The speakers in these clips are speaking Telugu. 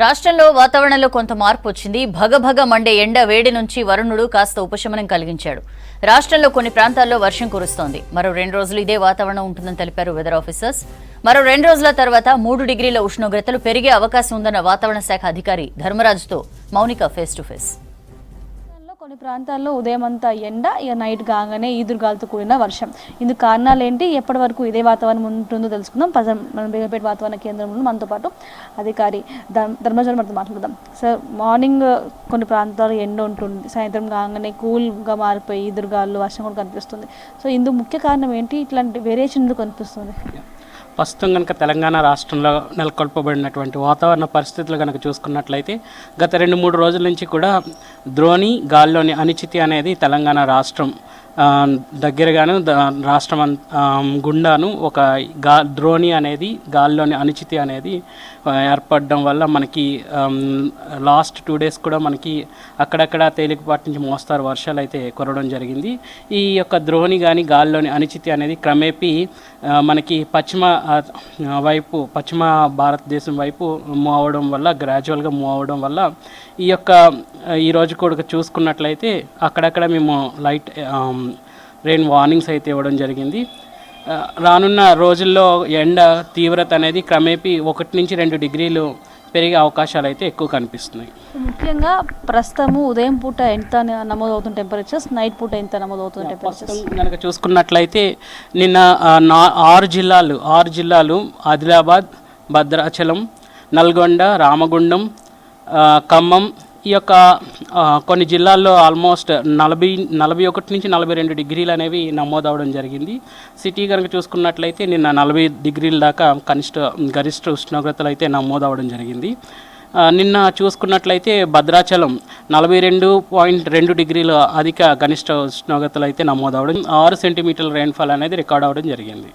రాష్ట్రంలో వాతావరణంలో కొంత మార్పు వచ్చింది. భగభగ మండే ఎండ వేడి నుంచి వరుణుడు కాస్త ఉపశమనం కలిగించాడు. రాష్ట్రంలో కొన్ని ప్రాంతాల్లో వర్షం కురుస్తోంది. మరో 2 రోజులు ఇదే వాతావరణం ఉంటుందని తెలిపారు వెదర్ ఆఫీసర్స్. మరో 2 రోజుల తర్వాత 3 డిగ్రీల ఉష్ణోగ్రతలు పెరిగే అవకాశం ఉందన్న వాతావరణ శాఖ అధికారి ధర్మరాజుతో మౌనిక ఫేస్ టు ఫేస్. కొన్ని ప్రాంతాల్లో ఉదయం అంతా ఎండ, ఇక నైట్ కాగానే ఈదురుగాలతో కూడిన వర్షం. ఇందుకు కారణాలు ఏంటి, ఎప్పటి వరకు ఇదే వాతావరణం ఉంటుందో తెలుసుకుందాం. మన బేగంపేట వాతావరణ కేంద్రంలో మనతో పాటు అధికారి ధర్మరాజు మనతో మాట్లాడదాం. సార్, మార్నింగ్ కొన్ని ప్రాంతాల్లో ఎండ ఉంటుంది, సాయంత్రం కాగానే కూల్గా మారిపోయి ఈదురుగాలు వర్షం కూడా కనిపిస్తుంది. సో ఇందుకు ముఖ్య కారణం ఏంటి, ఇట్లాంటి వేరియేషన్ ఎందుకు కనిపిస్తుంది? ప్రస్తుతం కనుక తెలంగాణ రాష్ట్రంలో నెలకొల్పబడినటువంటి వాతావరణ పరిస్థితులు కనుక చూసుకున్నట్లయితే గత 2-3 రోజుల నుంచి కూడా ద్రోణి గాల్లోని అనిశ్చితి అనేది తెలంగాణ రాష్ట్రం దగ్గరగాను రాష్ట్రం గుండాను ఒక ద్రోణి అనేది గాల్లోని అనిశ్చితి అనేది ఏర్పడడం వల్ల మనకి లాస్ట్ 2 డేస్ కూడా మనకి అక్కడక్కడ తేలికపాటి నుంచి మోస్తారు వర్షాలు అయితే కురవడం జరిగింది. ఈ యొక్క ద్రోణి కానీ గాల్లోని అనిశ్చితి అనేది క్రమేపీ మనకి పశ్చిమ భారతదేశం వైపు మూవ్ అవ్వడం వల్ల, గ్రాడ్యువల్గా మూవ్ అవ్వడం వల్ల ఈరోజు కూడా చూసుకున్నట్లయితే అక్కడక్కడ మేము లైట్ రెయిన్ వార్నింగ్స్ అయితే ఇవ్వడం జరిగింది. రానున్న రోజుల్లో ఎండ తీవ్రత అనేది క్రమేపీ 1 నుంచి 2 డిగ్రీలు పెరిగే అవకాశాలు అయితే ఎక్కువ కనిపిస్తున్నాయి. ముఖ్యంగా ప్రస్తుతము ఉదయం పూట ఎంత నమోదవుతున్న టెంపరేచర్స్, నైట్ పూట ఎంత నమోదవుతున్న టెంపరేచర్స్ కనుక చూసుకున్నట్లయితే నిన్న 6 జిల్లాలు ఆదిలాబాద్, భద్రాచలం, నల్గొండ, రామగుండం, ఖమ్మం, ఈ యొక్క కొన్ని జిల్లాల్లో ఆల్మోస్ట్ 41 నుంచి 42 డిగ్రీలు అనేవి నమోదవడం జరిగింది. సిటీ కనుక చూసుకున్నట్లయితే నిన్న 40 డిగ్రీల దాకా గరిష్ట ఉష్ణోగ్రతలు అయితే నమోదవడం జరిగింది. నిన్న చూసుకున్నట్లయితే భద్రాచలం 42.2 డిగ్రీల అధిక గరిష్ట ఉష్ణోగ్రతలు అయితే నమోదవడం, 6 సెంటీమీటర్ల రెయిన్ఫాల్ అనేది రికార్డ్ అవ్వడం జరిగింది.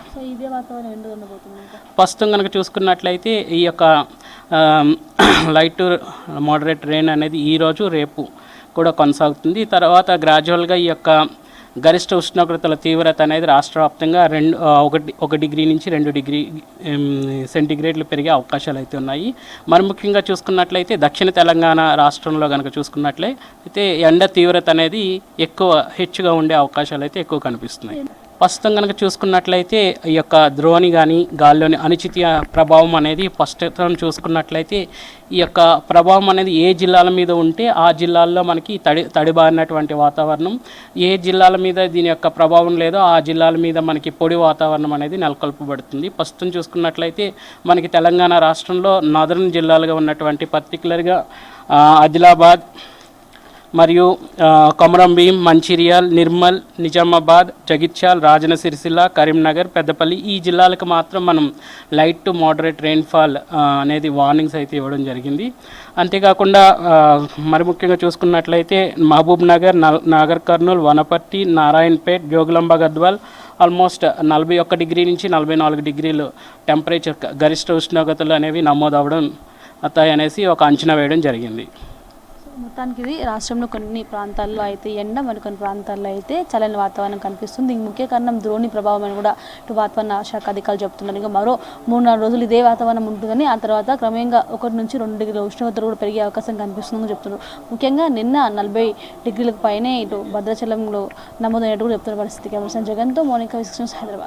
ప్రస్తుతం కనుక చూసుకున్నట్లయితే ఈ యొక్క లైట్ టు మోడరేట్ రెయిన్ అనేది ఈరోజు రేపు కూడా కొనసాగుతుంది. తర్వాత గ్రాడ్యువల్గా ఈ యొక్క గరిష్ట ఉష్ణోగ్రతల తీవ్రత అనేది రాష్ట్ర వ్యాప్తంగా 1 డిగ్రీ నుంచి 2 డిగ్రీ సెంటీగ్రేడ్లు పెరిగే అవకాశాలు అయితే ఉన్నాయి. మరి ముఖ్యంగా చూసుకున్నట్లయితే దక్షిణ తెలంగాణ రాష్ట్రంలో కనుక చూసుకున్నట్లయితే ఎండ తీవ్రత అనేది హెచ్చుగా ఉండే అవకాశాలు అయితే ఎక్కువ కనిపిస్తున్నాయి. ప్రస్తుతం కనుక చూసుకున్నట్లయితే ఈ యొక్క ద్రోణి కానీ గాల్లోని అనిశ్చిత ప్రభావం అనేది ప్రస్తుతం చూసుకున్నట్లయితే ఈ యొక్క ప్రభావం అనేది ఏ జిల్లాల మీద ఉంటే ఆ జిల్లాల్లో మనకి తడిబారినటువంటి వాతావరణం, ఏ జిల్లాల మీద దీని యొక్క ప్రభావం లేదో ఆ జిల్లాల మీద మనకి పొడి వాతావరణం అనేది నెలకొల్పబడుతుంది. ప్రస్తుతం చూసుకున్నట్లయితే మనకి తెలంగాణ రాష్ట్రంలో నాదర్న్ జిల్లాలుగా ఉన్నటువంటి పర్టికులర్గా ఆదిలాబాద్ మరియు కొమరంభీం, మంచిర్యాల్, నిర్మల్, నిజామాబాద్, జగిత్యాల్, రాజన్న సిరిసిల్ల, కరీంనగర్, పెద్దపల్లి ఈ జిల్లాలకు మాత్రం మనం లైట్ టు మోడరేట్ రెయిన్ఫాల్ అనేది వార్నింగ్స్ అయితే ఇవ్వడం జరిగింది. అంతేకాకుండా మరి ముఖ్యంగా చూసుకున్నట్లయితే మహబూబ్ నగర్, నాగర్ కర్నూల్, వనపర్తి, నారాయణపేట్, జోగులాంబ గద్వాల్ ఆల్మోస్ట్ 41 డిగ్రీ నుంచి 44 డిగ్రీలు టెంపరేచర్ గరిష్ట ఉష్ణోగ్రతలు అనేవి నమోదవడం అనేసి ఒక అంచనా వేయడం జరిగింది. మొత్తానికి ఇది రాష్ట్రంలో కొన్ని ప్రాంతాల్లో అయితే ఎండ, మరికొన్ని ప్రాంతాల్లో అయితే చల్లని వాతావరణం కనిపిస్తుంది. దీనికి ముఖ్య కారణం ద్రోణి ప్రభావం అని కూడా ఇటు వాతావరణ శాఖ అధికారులు చెప్తున్నారు. ఇంకా మరో 3-4 రోజులు ఇదే వాతావరణం ఉంటుందని, ఆ తర్వాత క్రమంగా 1 నుంచి 2 డిగ్రీల ఉష్ణోగ్రతలు కూడా పెరిగే అవకాశం కనిపిస్తుందని చెప్తున్నారు. ముఖ్యంగా నిన్న 40 డిగ్రీలకు పైనే ఇటు భద్రాచలంలో నమోదైనట్టు కూడా చెప్తున్న పరిస్థితి. కెమెరా జగన్తో మౌనిక, హైదరాబాద్.